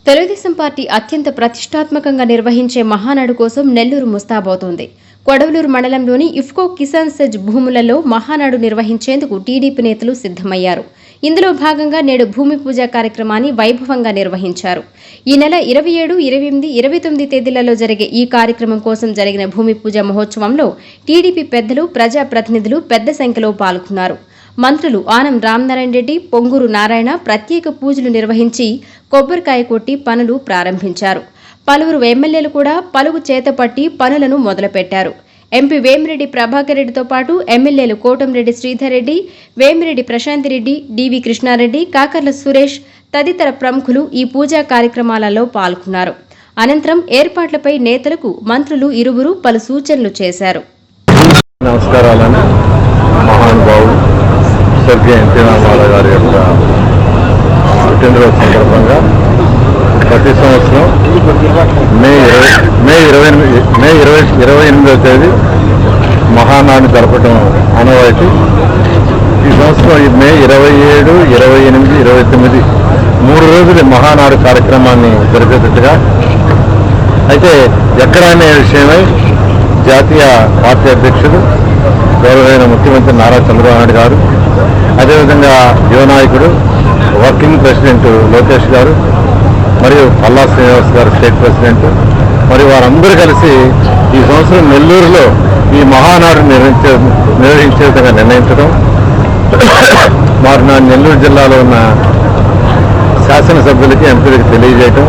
Telugu Desam party అత్యంత ప్రతిష్టాత్మకంగా నిర్వహించే మహానాడు కోసం నెల్లూరు ముస్తాబవుతోంది. కొడవలూరు మండలంలోని ఇఫ్కో కిసాన్ సెజ్ భూములలో మహానాడు నిర్వహించేందుకు టీడీపీ నేతలు సిద్దమయ్యారు. ఇందులో భాగంగా నేడు భూమి పూజ కార్యక్రమాన్ని వైభవంగా నిర్వహించారు. ఈ నెల 27, 28, 29 తేదీలలో జరిగే ఈ కార్యక్రమం కోసం జరిగిన భూమి పూజ మహోత్సవంలో టీడీపీ పెద్దలు, ప్రజాప్రతినిధులు పెద్ద సంఖ్యలో పాల్గొన్నారు. మంత్రులు ఆనం రామనారాయణ రెడ్డి, పొంగూరు నారాయణ ప్రత్యేక పూజలు నిర్వహించి కొబ్బరికాయ కొట్టి పనులు ప్రారంభించారు. పలువురు ఎమ్మెల్యేలు కూడా పలుగు చేతపట్టి పనులను మొదలుపెట్టారు. ఎంపీ వేమిరెడ్డి ప్రభాకర్ రెడ్డితో పాటు ఎమ్మెల్యేలు కోటంరెడ్డి శ్రీధర్ రెడ్డి, వేమిరెడ్డి ప్రశాంత్ రెడ్డి, డివి కృష్ణారెడ్డి, కాకర్ల సురేష్ తదితర ప్రముఖులు ఈ పూజా కార్యక్రమాలలో పాల్గొన్నారు. అనంతరం ఏర్పాట్లపై నేతలకు మంత్రులు ఇరువురు పలు సూచనలు చేశారు. నమస్కారాలను మహానుభావుడు స్వర్గీయ ఎన్టీ రామారావు గారి యొక్క పుట్టినరోజు సందర్భంగా ప్రతి సంవత్సరం మే 28వ తేదీ మహానాడు జరపడం ఆనవాయితీ. ఈ సంవత్సరం మే 27, 28, 29 3 రోజులు మహానాడు కార్యక్రమాన్ని జరిపేటట్టుగా అయితే ఎక్కడనే విషయమై జాతీయ పార్టీ అధ్యక్షుడు గౌరవైన ముఖ్యమంత్రి నారా చంద్రబాబు నాయుడు గారు, అదేవిధంగా యువ నాయకుడు వర్కింగ్ ప్రెసిడెంట్ లోకేష్ గారు, మరియు పల్లా శ్రీనివాస్ గారు స్టేట్ ప్రెసిడెంట్, మరియు వారందరూ కలిసి ఈ సంవత్సరం నెల్లూరులో ఈ మహానాడు నిర్వహించే విధంగా నిర్ణయించడం, వారు నెల్లూరు జిల్లాలో ఉన్న శాసనసభ్యులకి, ఎంపీలకి తెలియజేయటం,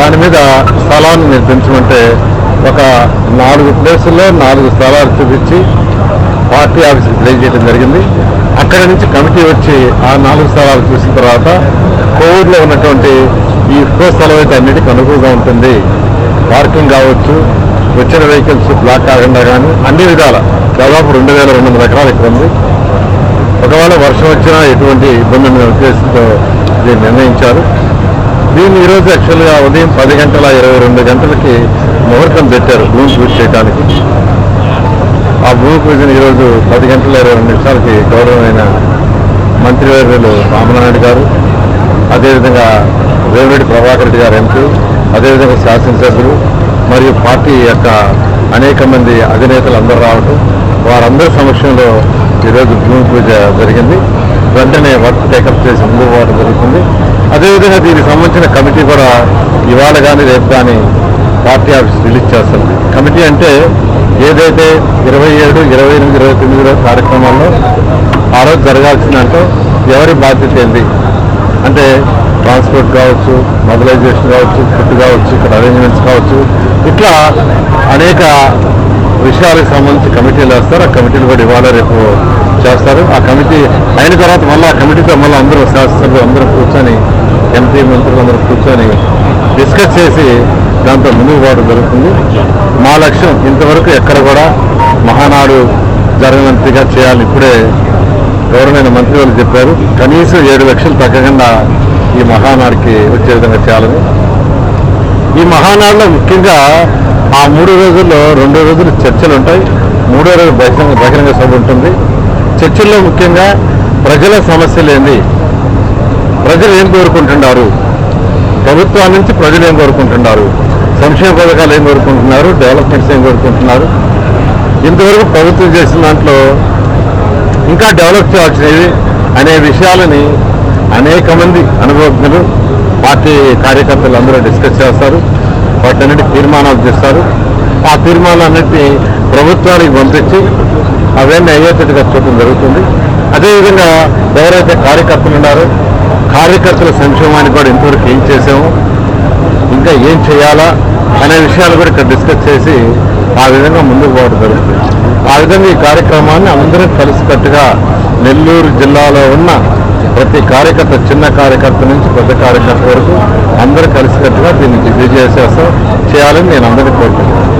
దాని మీద స్థలాన్ని నిర్మించమంటే ఒక 4 ప్లేసుల్లో 4 స్థలాలు చూపించి పార్టీ ఆఫీస్కి తెలియజేయడం జరిగింది. అక్కడి నుంచి కమిటీ వచ్చి ఆ 4 స్థలాలు చూసిన తర్వాత కోవిడ్లో ఉన్నటువంటి ఈ ఎక్కువ స్థలం అయితే అన్నిటికీ అనుకూలంగా ఉంటుంది, పార్కింగ్ కావచ్చు, వచ్చిన వెహికల్స్ బ్లాక్ కాకుండా కానీ అన్ని విధాల దాదాపు 2200 ఎకరాలు ఇక్కడ ఉంది. ఒకవేళ వర్షం వచ్చినా ఎటువంటి ఇబ్బంది ఉన్న ఉద్దేశంతో దీన్ని నిర్ణయించారు. దీన్ని ఈరోజు యాక్చువల్గా ఉదయం 10 గంటల 22 గంటలకి ముహూర్తం పెట్టారు భూమి పూజ చేయడానికి. ఆ భూమి పూజను ఈరోజు 10 గంటల 22 నిమిషాలకి గౌరవమైన మంత్రివర్యులు రామనారాయణ గారు, అదేవిధంగా వేమిరెడ్డి ప్రభాకర్ రెడ్డి గారు ఎంపీ, అదేవిధంగా శాసనసభ్యులు మరియు పార్టీ యొక్క అనేక మంది అధినేతలు అందరూ రావటం, వారందరి సమక్షంలో ఈరోజు భూమి పూజ జరిగింది. వెంటనే వర్క్ టేకప్ చేసి ముందుకు పోవడం జరుగుతుంది. అదేవిధంగా దీనికి సంబంధించిన కమిటీ కూడా ఇవాళ కానీ రేపు కానీ పార్టీ ఆఫీస్ రిలీజ్ చేస్తుంది. కమిటీ అంటే ఏదైతే 27, 28, 29 కార్యక్రమాల్లో ఆ రోజు జరగాల్సిందంటే ఎవరి బాధ్యత ఏంది అంటే ట్రాన్స్పోర్ట్ కావచ్చు, మొబిలైజేషన్ కావచ్చు, ఫుడ్ కావచ్చు, ఇక్కడ అరేంజ్మెంట్స్ కావచ్చు, ఇట్లా అనేక విషయాలకు సంబంధించి కమిటీలు వేస్తారు. ఆ కమిటీలు కూడా ఇవాళ రేపు చేస్తారు. ఆ కమిటీ అయిన తర్వాత మళ్ళీ ఆ కమిటీతో మళ్ళీ అందరూ శాసనసభ్యులు అందరూ కూర్చొని, ఎంపీ మంత్రులు అందరూ కూర్చొని డిస్కస్ చేసి దాంతో ముందుకు పోవడం జరుగుతుంది. మా లక్ష్యం ఇంతవరకు ఎక్కడ కూడా మహానాడు జరగనంతగా చేయాలి. ఇప్పుడే గౌరవమైన మంత్రి వాళ్ళు చెప్పారు, కనీసం 7 లక్షలు తగ్గకుండా ఈ మహానాడుకి వచ్చే విధంగా చేయాలని. ఈ మహానాడులో ముఖ్యంగా ఆ 3 రోజుల్లో 2 రోజులు చర్చలు ఉంటాయి, 3వ రోజు బహిరంగ సభ ఉంటుంది. చర్చల్లో ముఖ్యంగా ప్రజల సమస్యలు ఏంది, ప్రజలు ఏం కోరుకుంటున్నారు, ప్రభుత్వం నుంచి ప్రజలు ఏం కోరుకుంటున్నారు, సంక్షేమ పథకాలు ఏం కోరుకుంటున్నారు, డెవలప్మెంట్స్ ఏం కోరుకుంటున్నారు, ఇంతవరకు ప్రభుత్వం చేసిన దాంట్లో ఇంకా డెవలప్ చేయాల్సినవి అనే విషయాలని అనేక మంది అనుభవజ్ఞులు, పార్టీ కార్యకర్తలు అందరూ డిస్కస్ చేస్తారు. వాటన్నిటి తీర్మానాలు చేస్తారు. ఆ తీర్మానాలన్నింటినీ ప్రభుత్వానికి పంపించి అవన్నీ అయ్యేటట్టుగా చూడటం జరుగుతుంది. అదేవిధంగా ఎవరైతే కార్యకర్తలు ఉన్నారో కార్యకర్తల సంక్షేమానికి కూడా ఇంతవరకు ఏం చేసాము, ఇంకా ఏం చేయాలా అనే విషయాలు కూడా ఇక్కడ డిస్కస్ చేసి ఆ విధంగా ముందుకు పోవడం జరుగుతుంది. ఆ విధంగా ఈ కార్యక్రమాన్ని అందరూ కలిసికట్టుగా నెల్లూరు జిల్లాలో ఉన్న ప్రతి కార్యకర్త, చిన్న కార్యకర్త నుంచి పెద్ద కార్యకర్త వరకు అందరూ కలిసికట్టుగా దీన్ని విజయ చేయాలని నేను అందరినీ కోరుకుంటున్నాను.